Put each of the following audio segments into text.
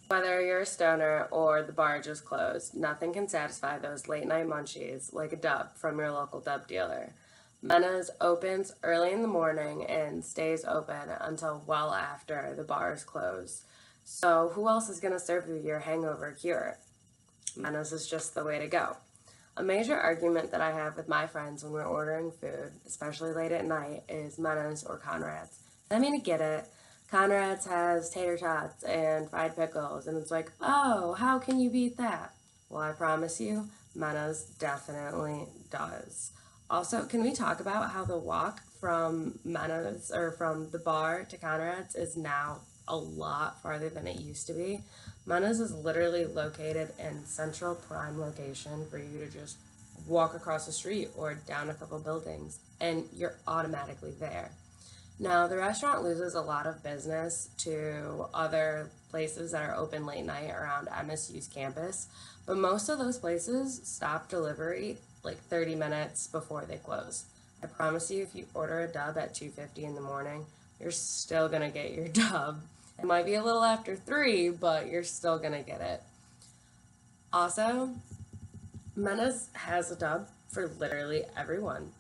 Whether you're a stoner or the bar just closed, nothing can satisfy those late night munchies like a dub from your local dub dealer. Mena's opens early in the morning and stays open until well after the bars close. So, who else is going to serve you your hangover cure? Mena's is just the way to go. A major argument that I have with my friends when we're ordering food, especially late at night, is Mena's or Conrad's. I mean, I get it. Conrad's has tater tots and fried pickles, and it's like, oh, how can you beat that? Well, I promise you, Mena's definitely does. Also, can we talk about how the walk from Mena's or from the bar to Conrad's is now a lot farther than it used to be? Mena's is literally located in central prime location for you to just walk across the street or down a couple buildings, and you're automatically there. Now, the restaurant loses a lot of business to other places that are open late night around MSU's campus, but most of those places stop delivery like 30 minutes before they close. I promise you, if you order a dub at 2:50 in the morning, you're still gonna get your dub. It might be a little after 3, but you're still gonna get it. Also, Mena's has a dub for literally everyone.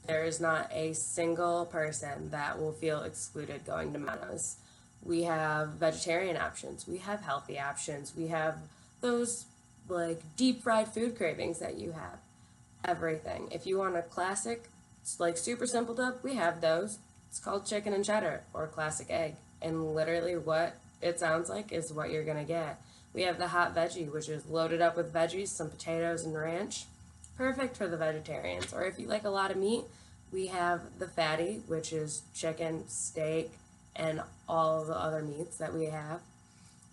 There is not a single person that will feel excluded going to Mena's. We have vegetarian options, we have healthy options, we have those like deep fried food cravings that you have. Everything. If you want a classic, like super simple dub, we have those. It's called chicken and cheddar or classic egg. And literally what it sounds like is what you're gonna get. We have the hot veggie, which is loaded up with veggies, some potatoes, and ranch. Perfect for the vegetarians. Or if you like a lot of meat, we have the fatty, which is chicken, steak, and all of the other meats that we have.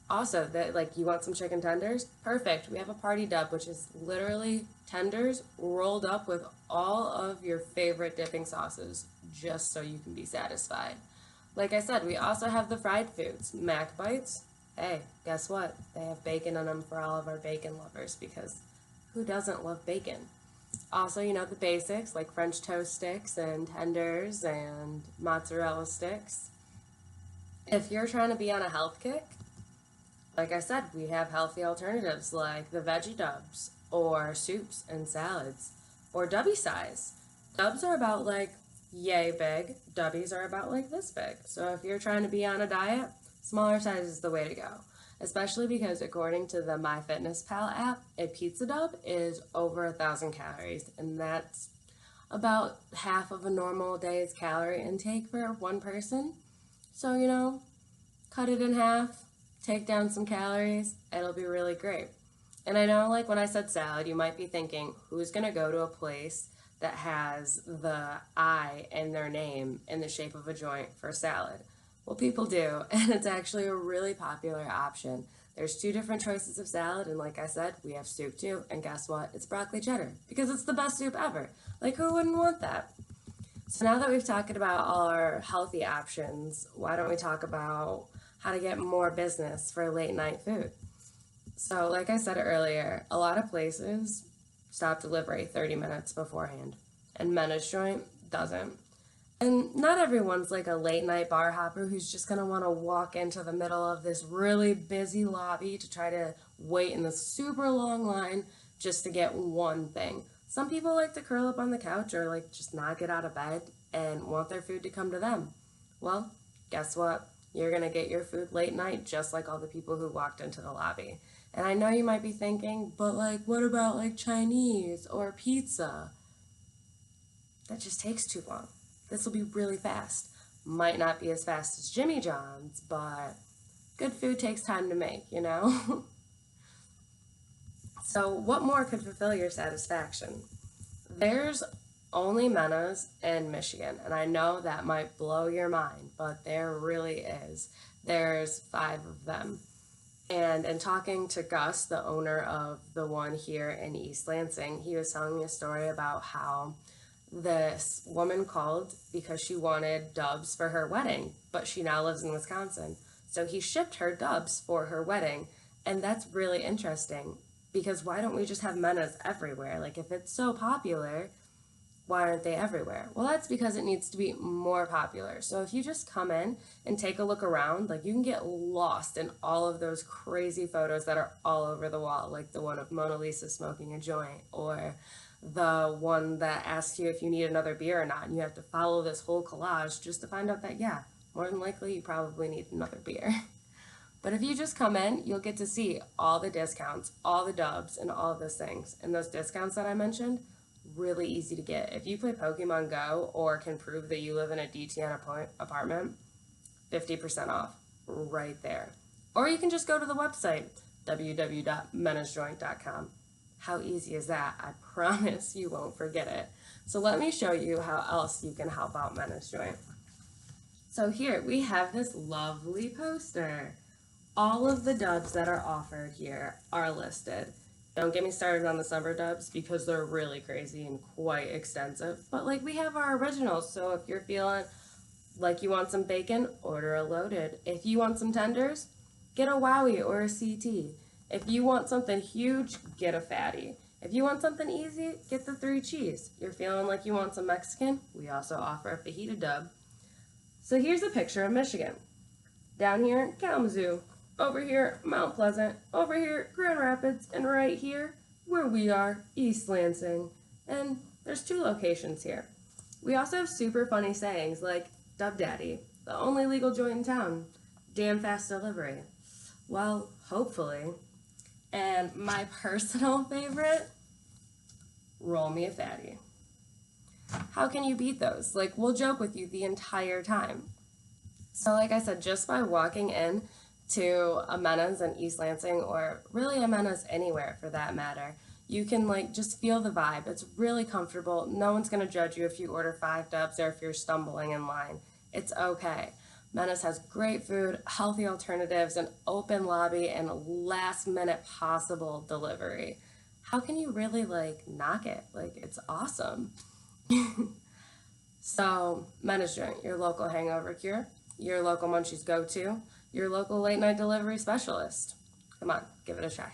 Also, that like you want some chicken tenders? Perfect. We have a party dub, which is literally tenders rolled up with all of your favorite dipping sauces, just so you can be satisfied. Like I said, we also have the fried foods, Mac Bites. Hey, guess what? They have bacon in them for all of our bacon lovers because who doesn't love bacon? Also, the basics like French toast sticks and tenders and mozzarella sticks. If you're trying to be on a health kick, like I said, we have healthy alternatives like the veggie dubs or soups and salads or dubby size. Dubs are about like yay big, dubbies are about like this big. So if you're trying to be on a diet, smaller size is the way to go. Especially because according to the MyFitnessPal app, a pizza dub is over 1,000 calories, and that's about half of a normal day's calorie intake for one person. So, cut it in half, take down some calories, it'll be really great. And I know, like, when I said salad, you might be thinking, who's going to go to a place that has the I in their name in the shape of a joint for salad? Well, people do, and it's actually a really popular option. There's 2 different choices of salad, and like I said, we have soup too, and guess what? It's broccoli cheddar, because it's the best soup ever. Like, who wouldn't want that? So now that we've talked about all our healthy options, why don't we talk about how to get more business for late night food? So, like I said earlier, a lot of places stop delivery 30 minutes beforehand, and Mena's joint doesn't. And not everyone's like a late night bar hopper who's just gonna want to walk into the middle of this really busy lobby to try to wait in the super long line just to get one thing. Some people like to curl up on the couch or like just not get out of bed and want their food to come to them. Well, guess what? You're gonna get your food late night just like all the people who walked into the lobby. And I know you might be thinking, but like, what about like Chinese or pizza? That just takes too long. This will be really fast. Might not be as fast as Jimmy John's, but good food takes time to make? So, what more could fulfill your satisfaction? There's only Mena's in Michigan, and I know that might blow your mind, but there really is. There's 5 of them. And in talking to Gus, the owner of the one here in East Lansing, he was telling me a story about how this woman called because she wanted dubs for her wedding, but she now lives in Wisconsin. So he shipped her dubs for her wedding, and that's really interesting because why don't we just have Mena's everywhere? Like, if it's so popular, Why aren't they everywhere? Well, that's because it needs to be more popular. So if you just come in and take a look around, like you can get lost in all of those crazy photos that are all over the wall, like the one of Mona Lisa smoking a joint, or the one that asks you if you need another beer or not, and you have to follow this whole collage just to find out that, yeah, more than likely you probably need another beer. But if you just come in, you'll get to see all the discounts, all the dubs, and all of those things. And those discounts that I mentioned, really easy to get. If you play Pokemon Go or can prove that you live in a DTN apartment, 50% off right there. Or you can just go to the website, www.menasjoint.com. How easy is that? I promise you won't forget it. So let me show you how else you can help out Menace Joint. So here we have this lovely poster. All of the dubs that are offered here are listed. Don't get me started on the summer dubs because they're really crazy and quite extensive. But like we have our originals, so if you're feeling like you want some bacon, order a loaded. If you want some tenders, get a wowie or a CT. If you want something huge, get a fatty. If you want something easy, get the 3 cheese. You're feeling like you want some Mexican, we also offer a fajita dub. So here's a picture of Michigan. Down here in Kalamazoo, over here Mount Pleasant, over here Grand Rapids, and right here where we are, East Lansing. And there's 2 locations here. We also have super funny sayings like Dub Daddy, the only legal joint in town, damn fast delivery. Well, hopefully. And my personal favorite, roll me a fatty. How can you beat those? Like, we'll joke with you the entire time. So like I said, just by walking in to a Mena's in East Lansing, or really a Mena's anywhere for that matter, you can like just feel the vibe. It's really comfortable. No one's gonna judge you if you order 5 dubs or if you're stumbling in line. It's okay. Mena's has great food, healthy alternatives, an open lobby, and last minute possible delivery. How can you really like knock it? Like, it's awesome. So, Mena's Joint, your local hangover cure, your local munchies go-to, your local late night delivery specialist. Come on, give it a try.